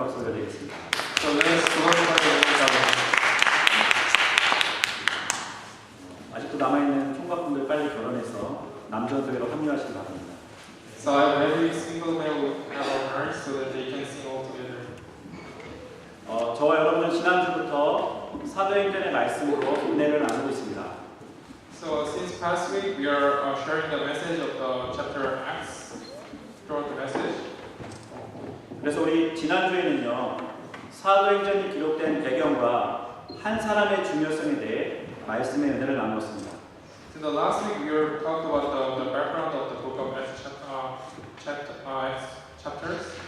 박수 올려드리겠습니다. So let's glorify the Lord God. 아직도 남아있는 총각분들 빨리 결혼해서 남전교회로 합류하시기 바랍니다. So I have every single male will have our parents so that they can sing all together. 저와 여러분은 지난주부터 사도행전의 말씀으로 은혜를 나누고 있습니다. So since past week we are sharing the message of the chapter Acts throughout the message. 그래서 우리 지난주에는요 사도행전이 기록된 배경과 한 사람의 중요성에 대해 말씀의 은혜를 나누었습니다. In the last week we were talked about the background of the book of Acts chapters.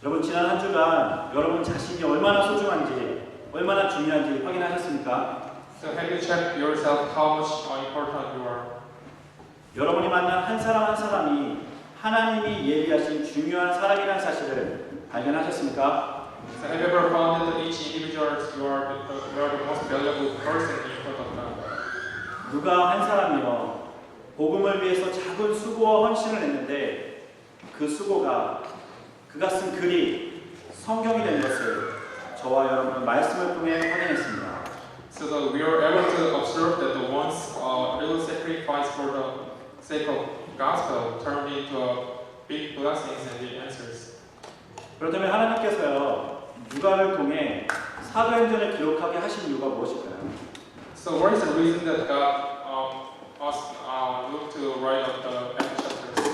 여러분 지난 한 주간 여러분 자신이 얼마나 소중한지 얼마나 중요한지 확인하셨습니까? So have you checked yourself how much important you are? 여러분이 만난 한 사람 한 사람이 하나님이 예비하신 중요한 사람이라는 사실을 발견하셨습니까? So have you ever found that each individual you are the most valuable person in front of God? 누가 한 사람이요 복음을 위해서 작은 수고와 헌신을 했는데 그 수고가 그가 쓴 글이 성경이 된 것을 저와 여러분은 말씀을 통해 확인했습니다. So that we are able to observe that the ones little sacrifice for the sake of gospel turned into big blessings and the answers. 그렇다면 하나님께서요 누가를 통해 사도행전을 기록하게 하신 이유가 무엇일까요? So what is the reason that God asked Luke to write up the Acts chapters?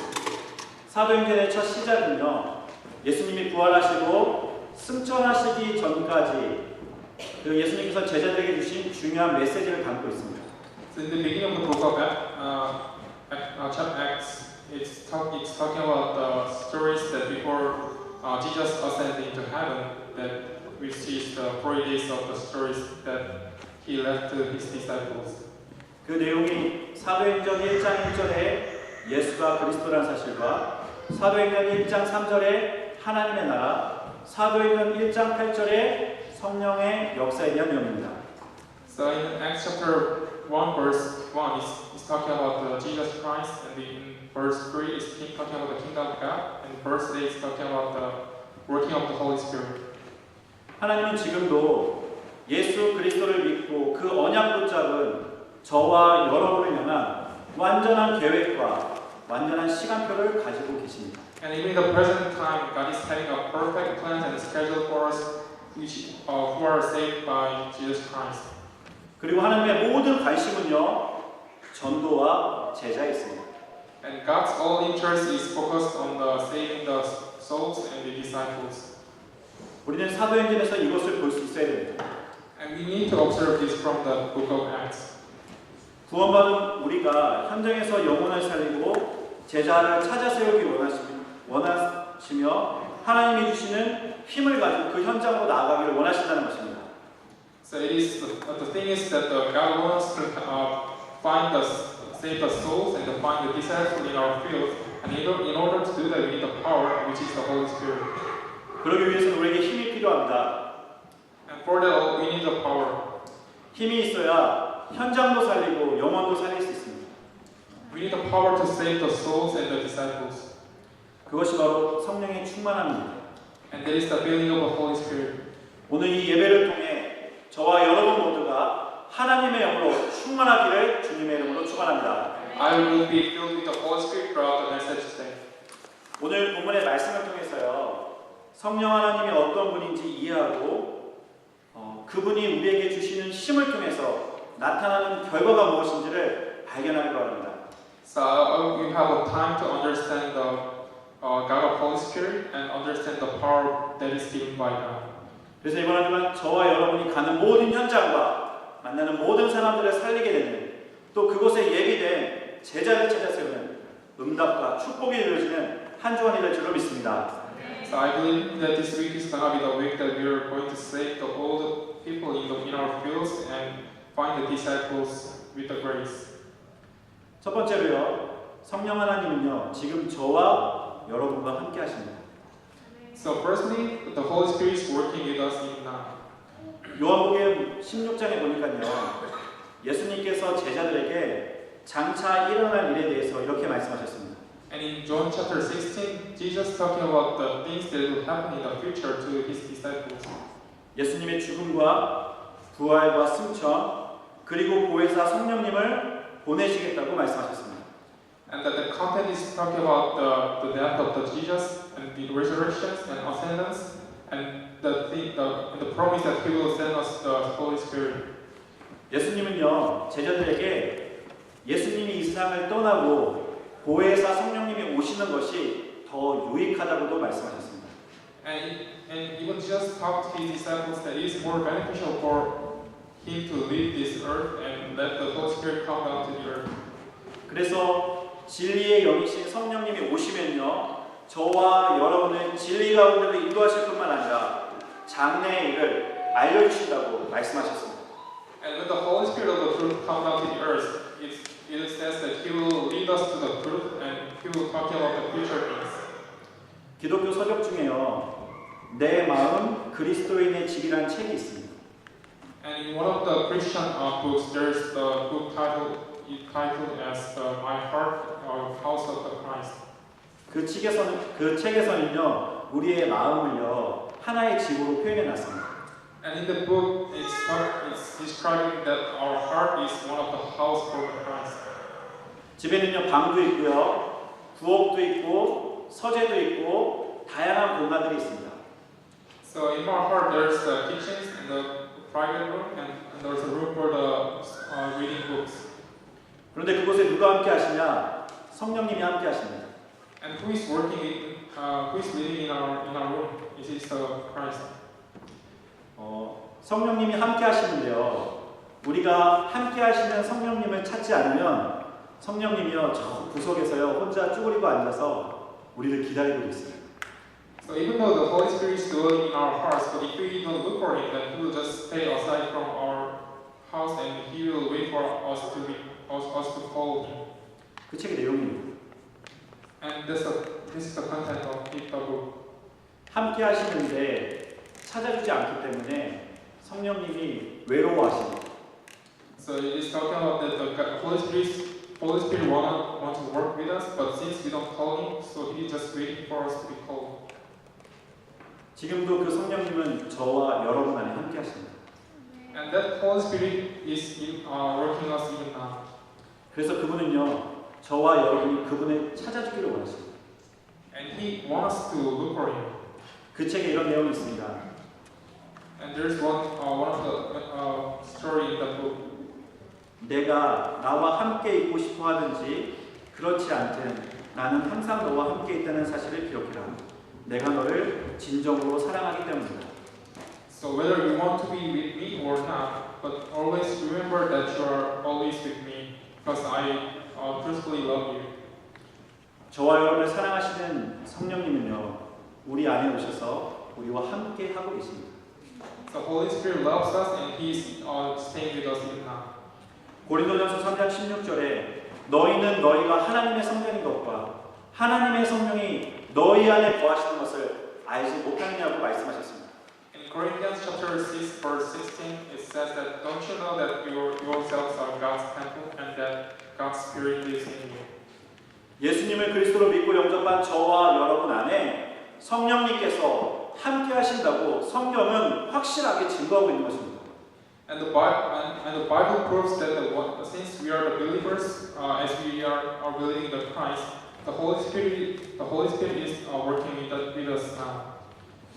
사도행전의 첫 시작은요 예수님이 부활하시고 승천하시기 전까지 그 예수님께서 제자들에게 주신 중요한 메시지를 담고 있습니다. So in the beginning of the book of Acts, it's talking about the stories that before Jesus ascended into heaven, that we see the 40 days of the stories that he left to his disciples. 그 내용이 사도행전 1장 1절에 예수가 그리스도라는 사실과 사도행전 1장 3절에 하나님의 나라, 사도행전 1장 8절에 성령의 역사에 대한 내용입니다. So in Acts chapter 1 verse 1 is talking about Jesus Christ, and in verse 3 is talking about the kingdom of God, and verse 8 is talking about the working of the Holy Spirit. 하나님은 지금도 예수 그리스도를 믿고 그 언약 붙잡은 저와 여러분을 향한 완전한 계획과 완전한 시간표를 가지고 계십니다. And even in the present time, God is having a perfect plan and schedule for us who are saved by Jesus Christ. 그리고 하나님의 모든 관심은요 전도와 제자에 있습니다. And God's all interest is focused on the saving the souls and the disciples. 우리는 사도행전에서 이것을 볼 수 있어야 됩니다. And we need to observe this from the book of Acts. 구원받은 우리가 현장에서 영혼을 살리고 제자를 찾아 세우기 원하시며 하나님이 주시는 힘을 가지고 그 현장으로 나아가기를 원하신다는 것입니다. So it is the thing is that God wants to save the souls and to find the disciples in our field. And in order to do that, we need the power, which is the Holy Spirit. 그러기 위해서는 우리에게 힘이 필요합니다. And for that, we need the power. 힘이 있어야 현장도 살리고 영혼도 살릴 수 있습니다. We need the power to save the souls and the disciples. 그것이 바로 성령의 충만함입니다. And that is the filling of the Holy Spirit. 오늘 이 예배를 통해 저와 여러분 모두가 하나님의 영으로 충만하기를 주님의 이름으로 축원합니다. I will be filled with the Holy Spirit throughout the message today. 오늘 본문의 말씀을 통해서요 성령 하나님이 어떤 분인지 이해하고 그분이 우리에게 주시는 힘을 통해서 나타나는 결과가 무엇인지를 발견하기 바랍니다. So we have a time to understand the God of Holy Spirit and understand the power that is given by God. 그래서 이번 한 주간 저와 여러분이 가는 모든 현장과 만나는 모든 사람들을 살리게 되는 또 그곳에 예비된 제자를 찾아 세우는 응답과 축복이 이루어지는 한 주간이 될 줄로 믿습니다. So I believe that this week is gonna be the week that we are going to save all the people in our fields and find the disciples with the grace. 첫 번째로요, 성령 하나님은요 지금 저와 여러분과 함께 하십니다. So firstly, the Holy Spirit is working with us even now. 요한복음 16장에 보니까요, 예수님께서 제자들에게 장차 일어날 일에 대해서 이렇게 말씀하셨습니다. And in John chapter 16, Jesus talking about the things that will happen in the future to his disciples. 예수님의 죽음과 부활과 승천 그리고 보혜사 성령님을 보내시겠다고 말씀하셨습니다. And that the content is talking about the death of the Jesus and the resurrections and ascendance and the promise that he will send us the Holy Spirit. 예수님은요 제자들에게 예수님이 이 세상을 떠나고 보혜사 성령님이 오시는 것이 더 유익하다고도 말씀하셨습니다. And even Jesus taught his disciples that it is more beneficial for him to leave this earth and let the Holy Spirit come down to the earth. 그래서 진리의 영이신 성령님이 오시면요 저와 여러분을 진리 가운데로 인도하실 뿐만 아니라 장래의 일을 알려주신다고 말씀하셨습니다. And when the Holy Spirit of the truth come down to the earth, it says that he will lead us to the truth and he will talk about the future things. 기독교 서적 중에요 내 마음 그리스도인의 집이라는 책이 있습니다. And in one of the Christian books, there's the book titled as My Heart, House of the Christ. 그 책에서는요 우리의 마음을요 하나의 집으로 표현해 놨습니다. And in the book, it's describing that our heart is one of the house for Christ. 집에는요 방도 있고요 부엌도 있고 서재도 있고 다양한 공간들이 있습니다. So in my heart, there's the kitchens and the private room, and there's a room for the reading books. 그런데 그곳에 누가 함께 하시냐? 성령님이 함께 하십니다. And who is who is living in our room? It is Christ. 성령님이 함께 하시는데요. 우리가 함께 하시는 성령님을 찾지 않으면 성령님이요 저 구석에서요 혼자 쭈그리고 앉아서 우리를 기다리고 있어요. So even though the Holy Spirit is dwelling in our hearts, but if we don't look for Him, then He will just stay aside from our house and He will wait for us to call Him. 그 책의 내용입니다. And this is the content of the book. 함께 하시는데 찾아주지 않기 때문에 성령님이 외로워하십니다. So it is talking about that the Holy Spirit want to work with us, but since we don't call Him, so He is just waiting for us to be called. 지금도 그 성령님은 저와 여러분 안에 함께 하십니다. And that Holy Spirit is working us even now. 그래서 그분은요 저와 여러분이 그분을 찾아주기를 원하십니다. And He wants us to look for Him. 그 책에 이런 내용이 있습니다. And there's one of the story in the book. 내가 나와 함께 있고 싶어 하든지 그렇지 않든 나는 항상 너와 함께 있다는 사실을 기록해라. 내가 너를 진정으로 사랑하기 때문이다. So whether you want to be with me or not, but always remember that you are always with me, because I truthfully love you. 저와 여러분을 사랑하시는 성령님은요 우리 안에 오셔서 우리와 함께 하고 계십니다. The Holy Spirit loves us and He is staying with us even now. 고린도전서 3장 16절에 너희는 너희가 하나님의 성령인 것과 하나님의 성령이 너희 안에 거하시는 것을 알지 못하느냐고 말씀하셨습니다. In Corinthians chapter 6 verse 16 it says that don't you know that yourselves are God's temple and that God's Spirit lives in you. 예수님을 그리스도로 믿고 영접한 저와 여러분 안에 성령님께서 함께 하신다고 성경은 확실하게 증거하고 있는 것입니다. And the Bible proves that since we are the believers, as we are believing the Christ, the Holy Spirit is working with us now.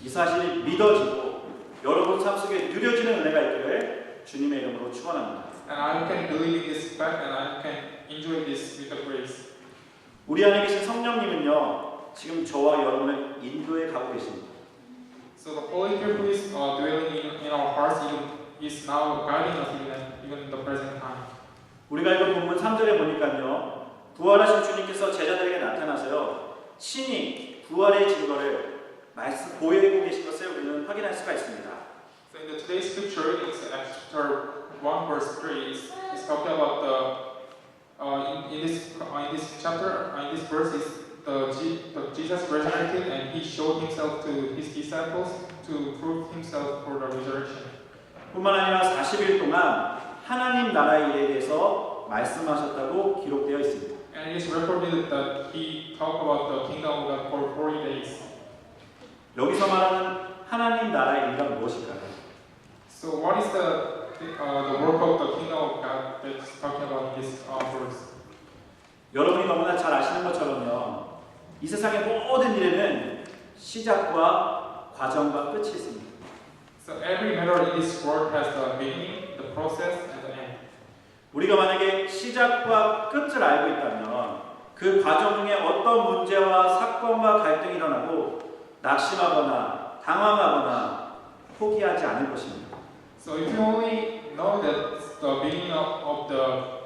이 사실이 믿어지고 여러분 삶 속에 누려지는 은혜가 있기를 주님의 이름으로 축원합니다. And I can believe in this fact, and I can enjoy this with the grace. 우리 안에 계신 성령님은요 지금 저와 여러분을 인도해 가고 계십니다. So the Holy Spirit who is dwelling in our hearts is now guiding us even in the present time. 우리가 읽은 본문 3절에 보니까요 부활하신 주님께서 제자들에게 나타나서요 친히 부활의 증거를 보여주고 계신 것을 우리는 확인할 수가 있습니다. So in the today's scripture, it's chapter 1 verse 3 is talking about in this chapter in this verse is the Jesus resurrected and He showed Himself to His disciples to prove Himself for the resurrection. 뿐만 아니라 40일 동안 하나님 나라의 일에 대해서 말씀하셨다고 기록되어 있습니다. And it is recorded that he talked about the kingdom of God for 40 days. 여기서 말하는 하나님 나라의 의미가 무엇일까요? So what is the work of the kingdom of God that's talking about in this verse? 여러분이 너무나 잘 아시는 것처럼요, 이 세상의 모든 일에는 시작과 과정과 끝이 있습니다. So every matter in this world has the beginning, the process, and the end. 우리가 만약에 시작과 끝을 알고 있다면 그 과정 중에 어떤 문제와 사건과 갈등이 일어나고 낙심하거나 당황하거나 포기하지 않을 것입니다. So if you only know that the beginning of the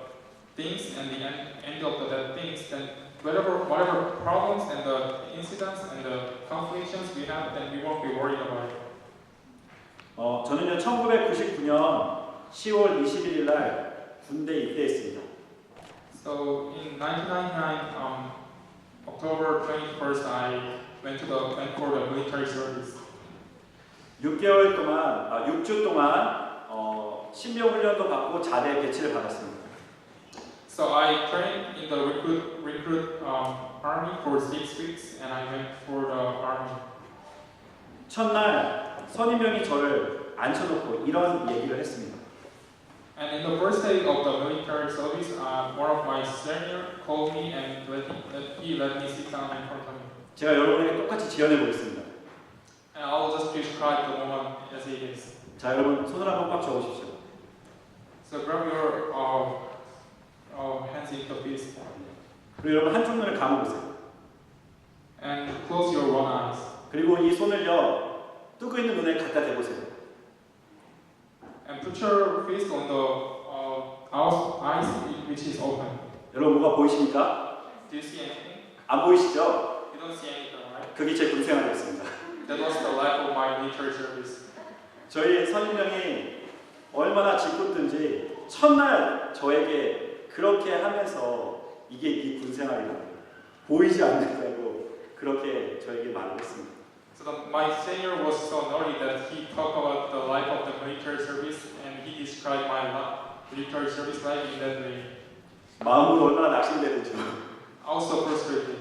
things and the end of the things, then whatever problems and the incidents and the conflicts we have, then we won't be worried about it. 저는요 1999년 10월 21일 날 군대 입대했습니다. So in 1999, October 21st, I went for the military service. 6개월 동안, 6주 동안 신병 훈련도 받고 자대 배치를 받았습니다. So I trained in the recruit army for 6 weeks, and I went for the army. 첫날 선임병이 저를 앉혀놓고 이런 얘기를 했습니다. And in the first day of the military service, one of my senior called me and he let me sit down in front of him. 제가 여러분에게 똑같이 지연해 보겠습니다. And I'll just describe the moment as it is. 자, 여러분 손을 한번 꽉 잡으십시오. So grab your hands into fist 그리고 여러분 한쪽 눈을 감아보세요. and close your one eyes. 그리고 이 손을요 뜨고 있는 눈에 갖다 대보세요. And put your fist on the eyes which is open. 여러분 뭐가 보이십니까? Do you see anything? 안 보이시죠? You don't see anything, right? 그게 제 군생활이었습니다. That was the life of my military service. 저희 선임병이 얼마나 짓궂든지 첫날 저에게 그렇게 하면서 이게 네 군생활이다. 보이지 않는다고 그렇게 저에게 말을 했습니다. So my senior was so naughty that he talked about the life of the military service and he described my military service life in that way. 마음으로 얼마나 낙심되는지. I was so frustrated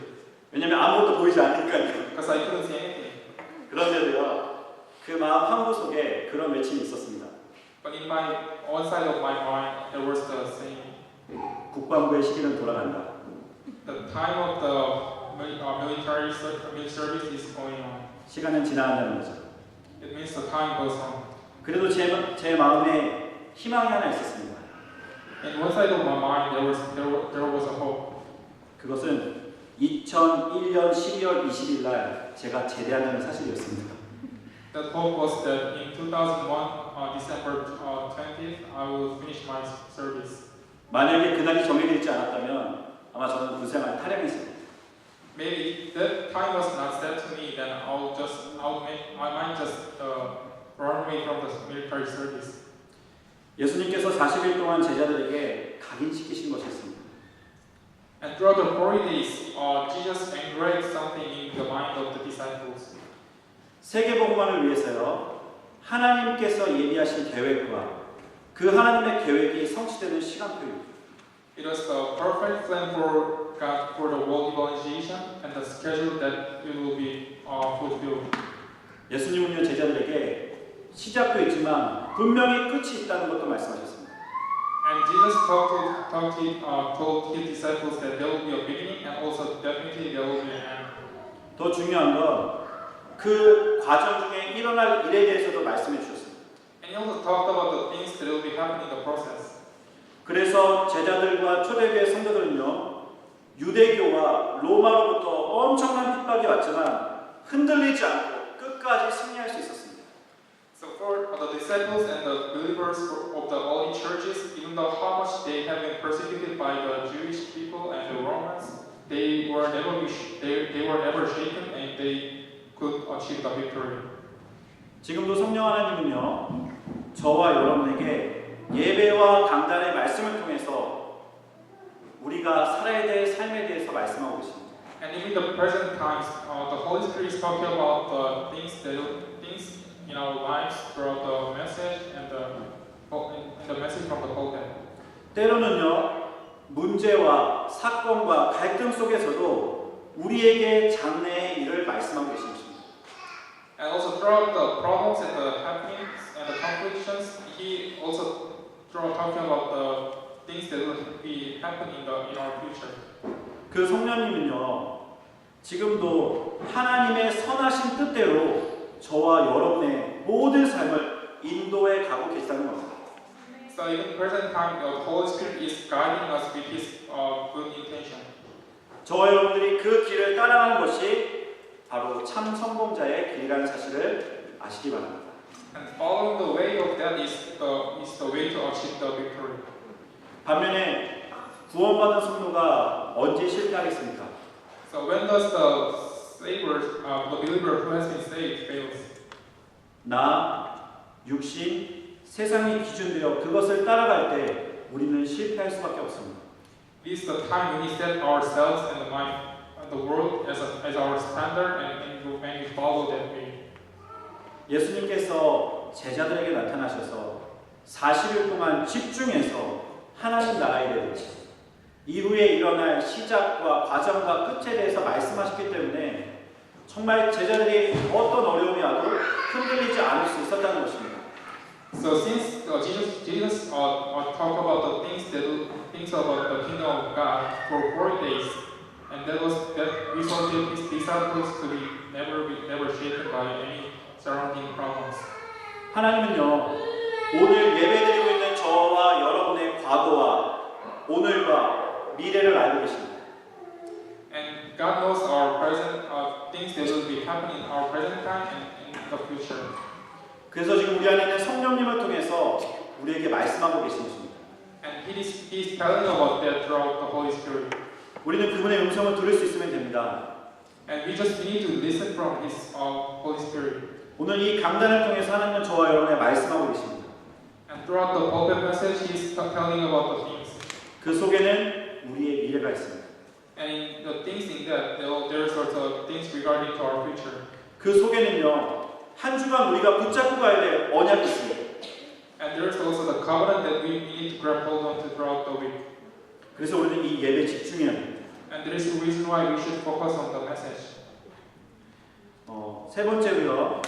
왜냐면 아무것도 보이지 않으니까요. because I couldn't see anything. 그런데도요, 그 마음 한구 속에 그런 외침이 있었습니다. But in my one side of my mind, there was the saying, 국방부의 시기는 돌아간다. the time of the military service is going on. 시간은 지나간다는 거죠. It means the time goes on. 그래도 제 마음에 희망이 하나 있었습니다. In one side of my mind, there was a hope. 그것은 2001년 12월 20일 날 제가 제대한다는 사실이었습니다. That hope was that in 2001, December 20th, I will finish my service. 만약에 그날이 정해져 있지 않았다면 아마 저는 군생활 탈영했을 겁니다. Maybe that time was not set to me, then I might just run away from the military service. 예수님께서 40일 동안 제자들에게 각인시키신 것이 있습니다. And throughout the 40 days, Jesus engraved something in the mind of the disciples. 세계복음화를 위해서요, 하나님께서 예비하신 계획과 그 하나님의 계획이 성취되는 시간표입니다. It was the perfect plan for God for the world evangelization and the schedule that it will be fulfilled. 예수님은요 제자들에게 시작도 있지만 분명히 끝이 있다는 것도 말씀하셨습니다. And Jesus told his disciples that there will be a beginning and also definitely there will be an end. 더 중요한 건 그 과정 중에 일어날 일에 대해서도 말씀해 주셨습니다. And he also talked about the things that will be happening in the process. 그래서 제자들과 초대교회 성도들은요 유대교와 로마로부터 엄청난 핍박이 왔지만 흔들리지 않고 끝까지 승리할 수 있었습니다. So for the disciples and the believers of the early churches, even though how much they have been persecuted by the Jewish people and the Romans, they were never shaken and they could achieve the victory. 지금도 성령 하나님은요 저와 여러분에게 예배와 강단의 말씀을 통해서 우리가 살아야 될 삶에 대해서 말씀하고 계십니다. And even in the present times, the Holy Spirit is talking about the things in our lives throughout the message and the message from the pulpit. 때로는요 문제와 사건과 갈등 속에서도 우리에게 장래의 일을 말씀하고 계신 것입니다. And also throughout the problems and the happenings and the conflictions, he also talking about the things that will be happening in our future. 그 성령님은요, 지금도 하나님의 선하신 뜻대로 저와 여러분의 모든 삶을 인도해 가고 계시다는 겁니다. So even present time, the Holy Spirit is guiding us with His good intention. 저와 여러분들이 그 길을 따라가는 것이 바로 참 성공자의 길이라는 사실을 아시기 바랍니다. And following the way of that is the way to achieve the victory. 반면에 구원받은 성도가 언제 실패하겠습니까? So when does the believer who has been saved fails? 나, 육신, 세상이 기준되어 그것을 따라갈 때 우리는 실패할 수밖에 없습니다. This is the time when we set ourselves and the mind and the world as our standard, and when we follow that way. 예수님께서 제자들에게 나타나셔서 40일 동안 집중해서 하나님 나라에 대해서 이후에 일어날 시작과 과정과 끝에 대해서 말씀하셨기 때문에 정말 제자들이 어떤 어려움이 와도 흔들리지 않을 수 있었다는 것입니다. So since Jesus talked about the things about the kingdom of God for 40 days, and that resulted his disciples to be never shaken by any surrounding problems. 하나님은요, 오늘 예배드리고 있는 저와 여러분의 과거와 오늘과 미래를 알고 계십니다. And God knows our present things that will be happening in our present time and in the future. 그래서 지금 우리 안에 있는 성령님을 통해서 우리에게 말씀하고 계신 것입니다. And He is telling about that throughout the Holy Spirit. 우리는 그분의 음성을 들을 수 있으면 됩니다. And we just need to listen from His Holy Spirit. 오늘 이 강단을 통해서 하나님은 저와 여러분에 말씀하고 계십니다. And throughout the pulpit message, He is telling about the things. 그 속에는 우리의 미래가 있습니다. And in the things in that, there are sorts of things regarding to our future. 그 속에는요, 한 주간 우리가 붙잡고 가야 될 언약이 있습니다. And there is also the covenant that we need to grab hold on to throughout the week. 그래서 우리는 이 예배에 집중해야 합니다. And there is a reason why we should focus on the message. 세 번째로요,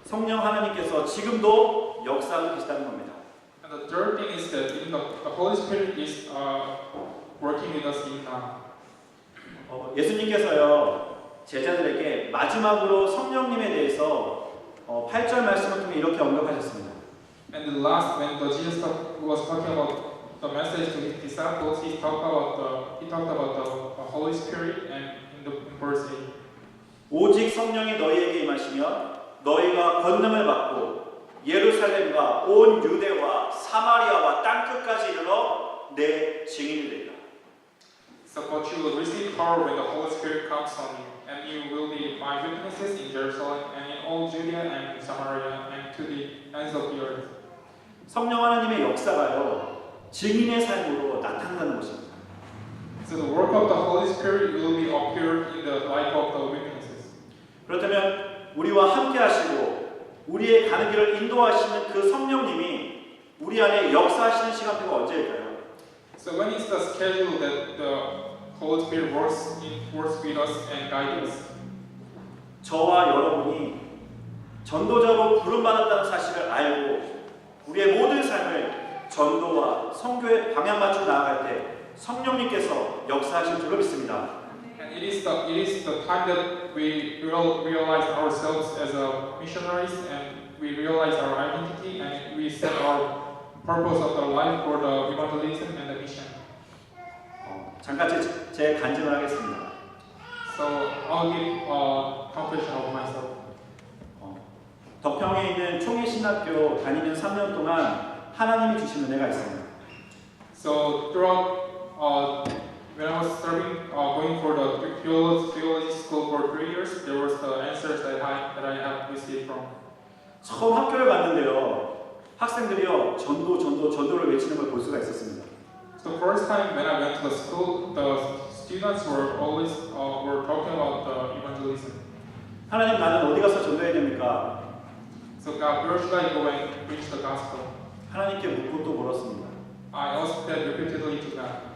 성령 하나님께서 지금도 역사하고 계시다는 겁니다. And the third thing is that even the Holy Spirit is working with us even now. 예수님께서요, 제자들에게 마지막으로 성령님에 대해서 8절 말씀을 통해 이렇게 언급하셨습니다. And the last, when Jesus was talking about the message to His disciples, He talked about the Holy Spirit, and in verse 8. 오직 성령이 너희에게 임하시면 너희가 권능을 받고 예루살렘과 온 유대와 사마리아와 땅끝까지 이르러 내 증인이 되리라. So but you will receive power when the Holy Spirit comes on you, and you will be my witnesses in Jerusalem and in all Judea and Samaria and to the ends of the earth. 성령 하나님의 역사가요, 증인의 삶으로 나타난다는 것입니다. So the work of the Holy Spirit will be appeared in the life of the witnesses. 그렇다면 우리와 함께 하시고 우리의 가는 길을 인도하시는 그 성령님이 우리 안에 역사하시는 시간대가 언제일까요? So when is the schedule that the Holy Spirit works with us and guides us? 저와 여러분이 전도자로 부름받았다는 사실을 알고 우리의 모든 삶을 전도와 선교에 방향 맞추어 나아갈 때 성령님께서 역사하실 줄로 믿습니다. And it is the time that we realize ourselves as missionaries, and we realize our identity, and we set our purpose of our life for the evangelism and the mission. 잠깐 제 간증을 하겠습니다. So I'll give a confession of myself. 덕평에 있는 총회신학교 다니는 3년 동안 하나님이 주신 은혜가 있습니다. So throughout when I was serving, going for the theology school for 3 years, there was the answers that I have received from. 처음 학교를 갔는데요, 학생들이요 전도를 외치는 걸 볼 수가 있었습니다. So first time when I went to the school, the students were always were talking about the evangelism. 하나님, 나는 어디 가서 전도해야 됩니까? So God, where should I go and preach the gospel? 하나님께 묻고 또 물었습니다. I asked that repeatedly to God.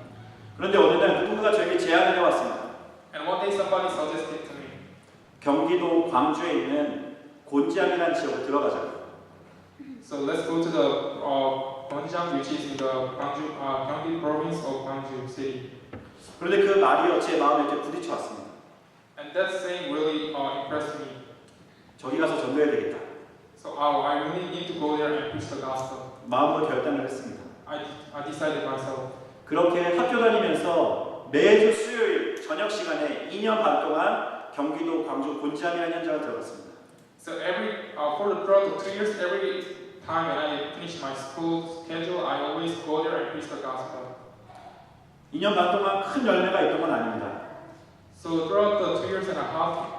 그런데 어느 날 누군가가 저에게 제안을 해왔습니다. And one day somebody suggested to me, 경기도 광주에 있는 곤지암이라는 지역을 들어가자고. so let's go to the Gonjiang, which is in the Gyeonggi province of Gwangju City. 그런데 그 말이요 제 마음에 이렇게 부딪혀 왔습니다. And that saying really impressed me. 저기 가서 전도해야 되겠다. So I really need to go there and preach the gospel. 마음으로 결단을 했습니다. I decided myself. 그렇게 학교 다니면서 매주 수요일 저녁 시간에 2년 반 동안 경기도 광주 곤지암이라는 현장을 들어갔습니다. So throughout the 2 years, every time when I finish my school schedule, I always go there and preach the gospel. 2년 반 동안 큰 열매가 있던 건 아닙니다. So throughout the 2 years and a half,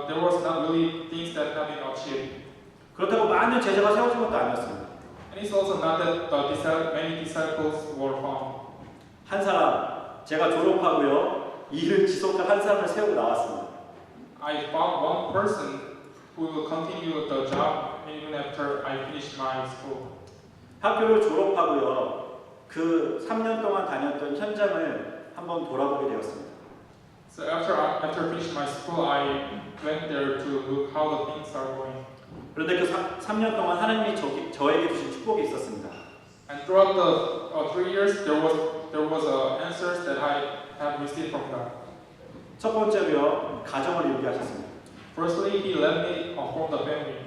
there was not really things that have been achieved. 그렇다고 많은 제자가 세워진 것도 아니었습니다. And it's also not that many disciples were found. 한 사람, 제가 졸업하고요 일을 지속할 한 사람을 세우고 나왔습니다. I found one person who will continue the job even after I finish my school. 학교를 졸업하고요 그 3년 동안 다녔던 현장을 한번 돌아보게 되었습니다. So after finishing my school, I went there to look how the things are going. 그런데 그 3년 동안 하나님이 저에게 주신 축복이 있었습니다. And throughout the 3 years, there was answers that I have received from God. 첫 번째로요 가정을 이루게 하셨습니다. Firstly, He led me from the family,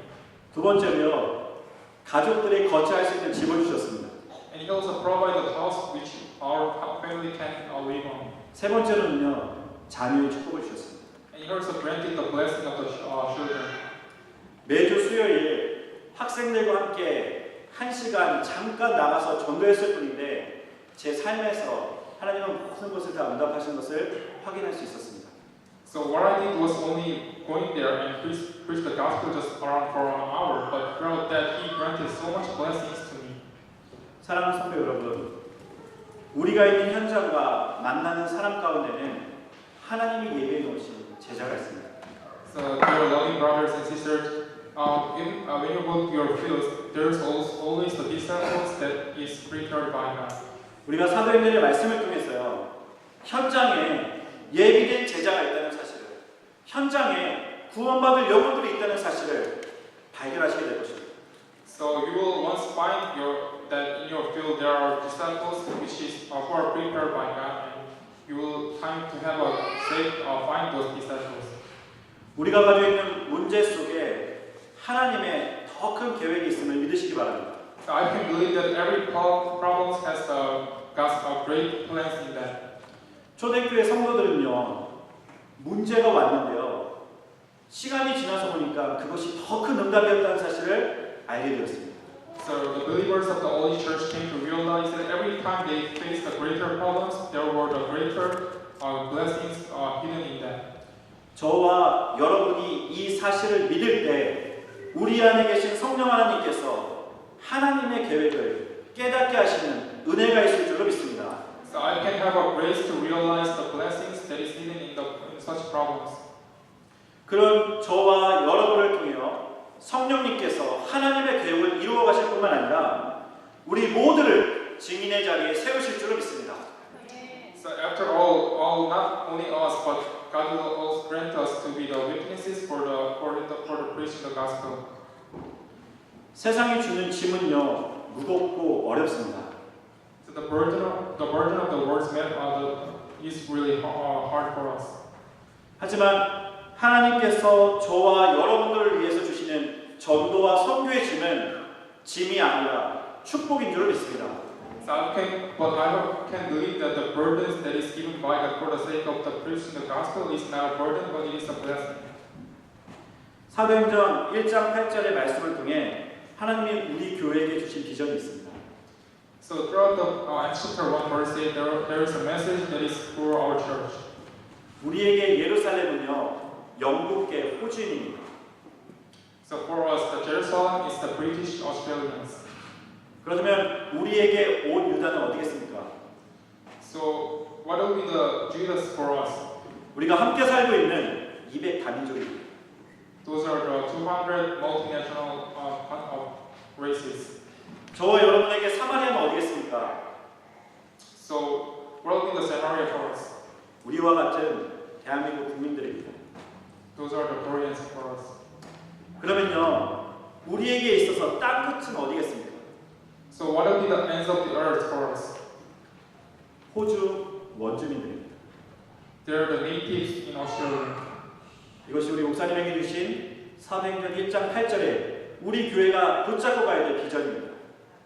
두 번째로요 가족들이 거처할 수 있는 집을 주셨습니다. and He also provided a house which our family can live on. 세 번째로는요 자녀의 축복을 주셨습니다. And He also granted the blessing of the children. 매주 수요일 학생들과 함께 1시간 잠깐 나가서 전도했을 뿐인데 제 삶에서 하나님은 모든 것을 다 응답하신 것을 확인할 수 있었습니다. So what I did was only going there and preach the gospel just around for an hour, but throughout that He granted so much blessings to me. 사랑하는 성도 여러분, 우리가 있는 현장과 만나는 사람 가운데는 하나님이 예배해 놓으신 제자가 있습니다. So dear loving brothers and sisters, when you go to your fields, there's always the disciples that is prepared by God. 우리가 사도행전의 말씀을 통해서요 현장에 예비된 제자가 있다는 사실을, 현장에 구원받을 영혼들이 있다는 사실을 발견하시게 될 것입니다. So you will once find that in your field there are disciples who are prepared by God, and you will time to have find those disciples. 우리가 가지고 있는 문제 속에 하나님의 더 큰 계획이 있음을 믿으시기 바랍니다. So I can believe that every problem has God's great plans in that. 초대교회 성도들은요 문제가 왔는데요 시간이 지나서 보니까 그것이 더 큰 응답이었다는 사실을 알게 되었습니다. So the believers of the early church came to realize that every time they faced the greater problems, there were the greater blessings hidden in that. 저와 여러분이 이 사실을 믿을 때 우리 안에 계신 성령 하나님께서 하나님의 계획을 깨닫게 하시는 은혜가 있을 줄로 믿습니다. So I can have a grace to realize the blessings that is hidden in such problems. 그런 저와 여러분을 통해요 성령님께서 하나님의 계획을 이루어 가실 뿐만 아니라 우리 모두를 증인의 자리에 세우실 줄로 믿습니다. So after all, not only us, but God will also grant us to be the witnesses for the preaching the gospel. 세상이 주는 짐은요 무겁고 어렵습니다. So the burden of the world's man is really hard for us. 하지만 하나님께서 저와 여러분들을 위해서 주시는 전도와 선교의 짐이 아니라 축복인 줄 믿습니다. So I can believe that the burdens that is given by God for the sake of the preaching the gospel is not a burden, but it is a blessing. 사도행전 1장 8절의 말씀을 통해 하나님이 우리 교회에게 주신 비전이 있습니다. So throughout the Acts chapter 1 verse 8, there is a message that is for our church. 우리에게 예루살렘은요 영국계 호주인입니다. So for us, the Jerusalem is the British Australians. 그렇다면 우리에게 온 유다는 어디겠습니까? So what will be the Judas for us? 우리가 함께 살고 있는 200 다민족입니다. Those are the 200 multinational races. 저와 여러분에게 사마리아는 어디겠습니까? So will be the Samaria for us. 우리와 같은 대한민국 국민들입니다. Those are the Koreans for us. 그러면요, 우리에게 있어서 땅 끝은 어디겠습니까? So what will be the ends of the earth for us? 호주 원주민들입니다. They are the natives in Australia. 이것이 우리 목사님에게 주신 사도행전 1장 8절에 우리 교회가 붙잡고 가야 될 비전입니다.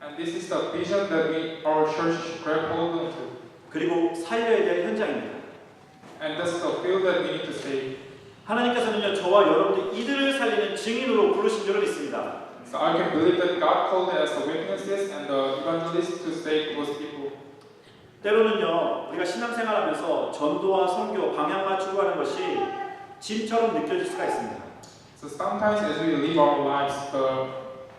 And this is the vision that our church should grab hold onto. 그리고 살려야 될 현장입니다. And that's the field that we need to save. 하나님께서는요, 저와 여러분들 이들을 살리는 증인으로 부르신 줄을 믿습니다. So I can believe that God called us the witnesses and the evangelists to save those people. 때로는요, 우리가 신앙생활하면서 전도와 선교, 방향 맞추고 하는 것이 짐처럼 느껴질 수가 있습니다. So sometimes as we live our lives,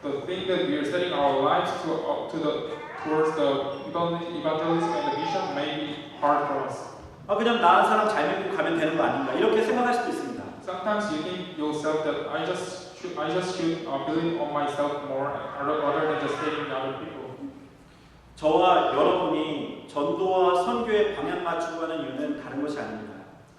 the thing that we are setting our lives towards the evangelism and the mission may be hard for us. 그냥 나은 사람 잘 믿고 가면 되는 거 아닌가 이렇게 생각할 수도 있습니다. Sometimes you think yourself that I just should believe on myself more rather than just saving other people. 저와 여러분이 전도와 선교의 방향 맞추고 하는 이유는 다른 것이 아닙니다.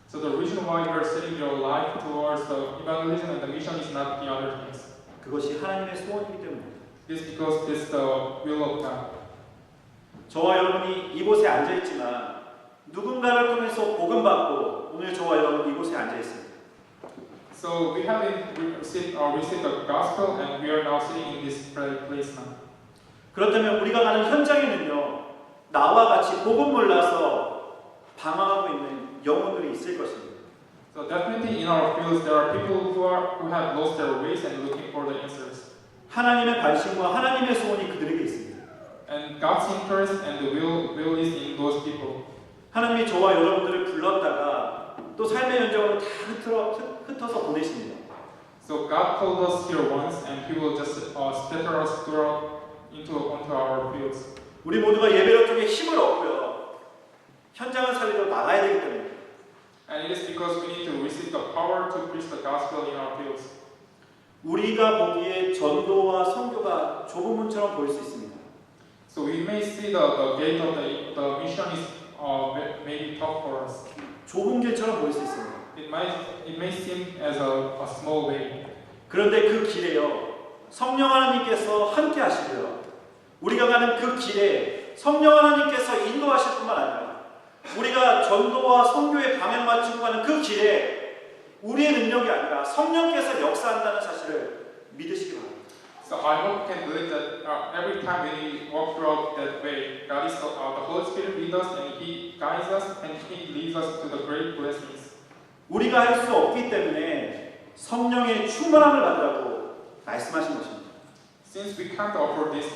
So the reason why you are setting your life towards the evangelism and the mission is not the other things. 그것이 하나님의 소원이기 때문입니다. It's because it's the will of God. 저와 여러분이 이곳에 앉아 있지만 누군가를 통해서 복음 받고 오늘 저와 여러분 이곳에 앉아 있습니다. So we have received the gospel and we are now sitting in this place now. 그렇다면 우리가 가는 현장에는요, 나와 같이 복음 몰라서 방황하고 있는 영혼들이 있을 것입니다. So definitely in our fields there are people who have lost their ways and looking for the answers. 하나님의 관심과 하나님의 소원이 그들에게 있습니다. And God's interest and the will is in those people. 하나님이 저와 여러분들을 불렀다가 또 삶의 현장으로 다 흩어서 보내십니다. So God called us here once, and He will just scatter us onto our fields. 우리 모두가 예배를 통해 힘을 얻고요, 현장을 살리러 나가야 되기 때문에. And it is because we need to receive the power to preach the gospel in our fields. 우리가 보기에 전도와 선교가 좁은 문처럼 보일 수 있습니다. So we may see the gate of the mission is maybe tough for us. 좁은 길처럼 보일 수 있습니다. It may seem as a small way. 그런데 그 길에요, 성령 하나님께서 함께 하시고요, 우리가 가는 그 길에 성령 하나님께서 인도하실 뿐만 아니라 우리가 전도와 선교의 방향 맞추고 가는 그 길에 우리의 능력이 아니라 성령께서 역사한다는 사실을 믿으시기 바랍니다. So I hope you can believe that every time we walk throughout that way, God is the Holy Spirit with us, and He guides us and He leads us to the great blessings. 우리가 할 수 없기 때문에 성령의 충만함을 받으라고 말씀하신 것입니다. Since we can't offer this,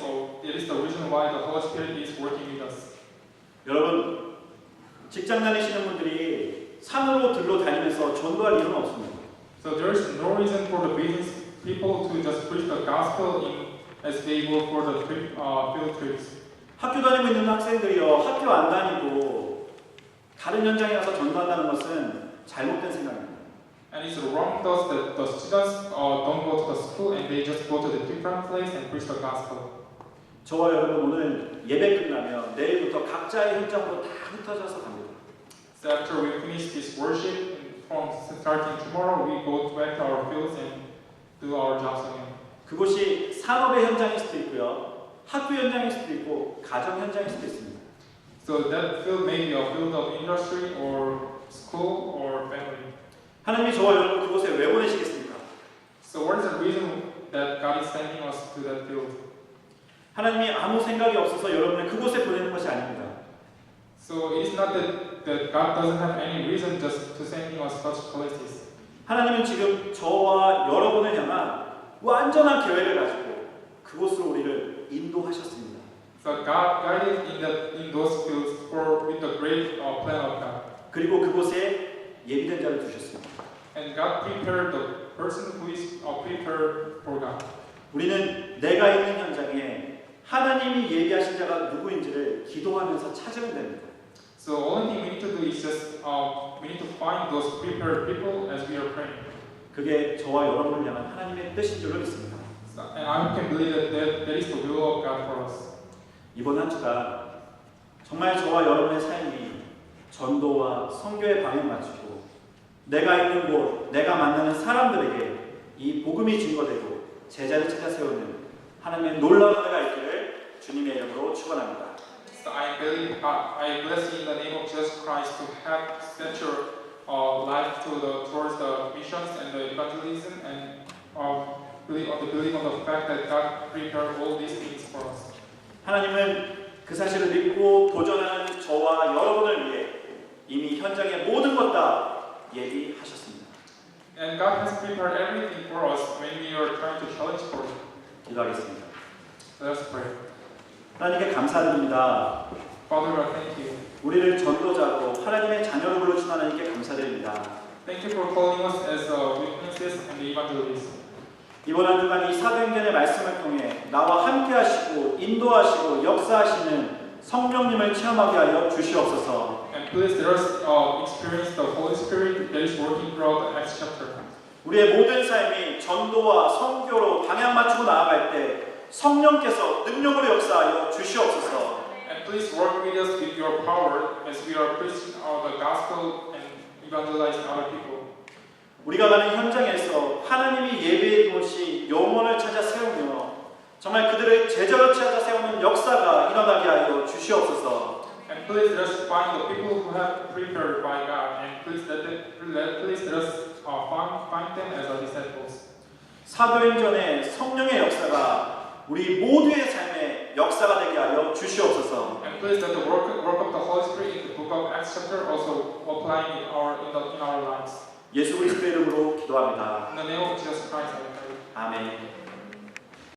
it is the reason why the Holy Spirit is working with us. 여러분, 직장 다니시는 분들이 산으로 들로 다니면서 전도할 이유는 없습니다. So there is no reason for the business people to just preach the gospel as they go for the field trips. 학교 다니고 있는 학생들이요, 학교 안 다니고 다른 현장에 가서 전도한다는 것은 잘못된 생각입니다. And it's wrong thus that the students don't go to the school and they just go to the different place and preach the gospel. 저와 여러분 오늘 예배 끝나면 내일부터 각자의 현장으로 다 흩어져서 갑니다. So after we finish this worship, from starting tomorrow, we go back to our fields and do our jobs again. 그곳이 산업의 현장일 수도 있고요, 학교 현장일 수도 있고, 가정 현장일 수도 있습니다. So that field may be a field of industry or school or family. 하나님이 저와 여러분 그곳에 왜 보내시겠습니까? So what is the reason that God is sending us to that field? 하나님이 아무 생각이 없어서 여러분을 그곳에 보내는 것이 아닙니다. So it is not that God doesn't have any reason just to sending us such places. 하나님은 지금 저와 여러분을 향한 완전한 계획을 가지고 그곳으로 우리를 인도하셨습니다. So God guided in those fields with the great plan of God. 그리고 그곳에 예비된 자를 두셨습니다. And God prepared the person who is prepared for God. 우리는 내가 있는 현장에 하나님이 예비하신 자가 누구인지를 기도하면서 찾으면 됩니다. So only thing we need to do is just we need to find those prepared people as we are praying. 그게 저와 여러분을 향한 하나님의 뜻인 줄로 믿습니다. So, and I can believe that is the will of God for us. 이번 한 주가 정말 저와 여러분의 삶이 전도와 선교에 방향 맞추고 내가 있는 곳, 내가 만나는 사람들에게 이 복음이 증거되고 제자를 찾아 세우는 하나님의 놀라운 은혜가 있기를 주님의 이름으로 축원합니다. So I bless you in the name of Jesus Christ to have set your life towards the missions and the evangelism and believe on the fact that God prepared all these things for us. 하나님은 그 사실을 믿고 도전하는 저와 여러분을 위해 이미 현장의 모든 것 다 예비하셨습니다. And God has prepared everything for us when we are trying to challenge for it. 기도하겠습니다. Let us pray. 하나님께 감사드립니다. Father, I thank you. 우리를 전도자로 하나님의 자녀로 불러주신 하나님께 감사드립니다. Thank you for calling us as witnesses and evangelists. 이번 한 주간 이 사도행전의 말씀을 통해 나와 함께 하시고 인도하시고 역사하시는 성령님을 체험하게 하여 주시옵소서. And please let us experience the Holy Spirit that is working throughout the Acts chapter. 우리의 모든 삶이 전도와 선교로 방향 맞추고 나아갈 때 성령께서 능력으로 역사하여 주시옵소서. And please work with us with your power as we are preaching the gospel and evangelizing other people. 우리가 가는 현장에서 하나님이 예배해 놓으신 영혼을 찾아 세우며 정말 그들의 제자로 찾아 세우는 역사가 일어나게 하여 주시옵소서. And please let us find the people who have prepared by God, and please let us find them as our disciples. 사도행전의 성령의 역사가 우리 모두의 삶의 역사가 되게 하여 주시옵소서. And please let the work of the Holy Spirit in the book of Acts chapter also applying in our lives. 예수 그리스도의 이름으로 기도합니다. In the name of Jesus Christ, I pray. 아멘.